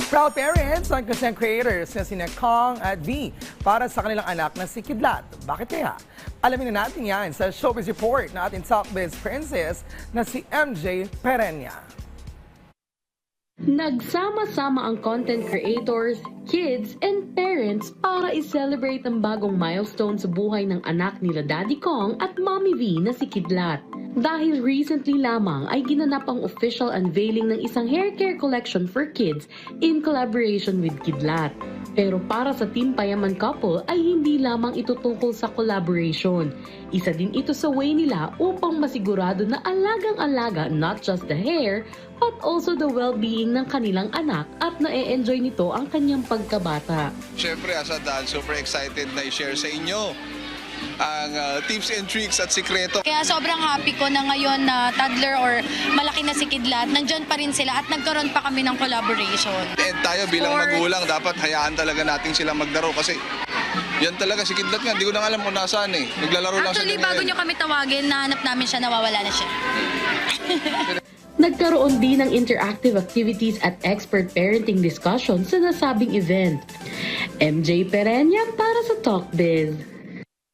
Proud parents ang content creators na sina Kong at V para sa kanilang anak na si Kidlat. Bakit kaya? Alamin na natin yan sa Showbiz Report na ating Talkbiz princess na si MJ Perenya. Nagsama-sama ang content creators, kids, and parents para i-celebrate ang bagong milestone sa buhay ng anak nila Daddy Kong at Mommy V na si Kidlat. Dahil recently lamang ay ginanap ang official unveiling ng isang hair care collection for kids in collaboration with Kidlat. Pero para sa Team Payaman couple ay hindi lamang ito tungkol sa collaboration. Isa din ito sa way nila upang masigurado na alagang-alaga not just the hair but also the well-being ng kanilang anak at na-enjoy nito ang kanyang pagkabata. Siyempre, as a dad, super excited na i-share sa inyo ang tips and tricks at sikreto. Kaya sobrang happy ko na ngayon na toddler or malaki na si Kidlat, nandyan pa rin sila at nagkaroon pa kami ng collaboration. And tayo bilang magulang, dapat hayaan talaga natin silang magdaro kasi yan talaga si Kidlat nga, hindi ko na alam kung nasaan eh. Naglalaro lang siya. Actually, bago nyo kami tawagin, nahanap namin siya, nawawala na siya. Nagkaroon din ng interactive activities at expert parenting discussions sa nasabing event. MJ Perenya para sa Talkbiz.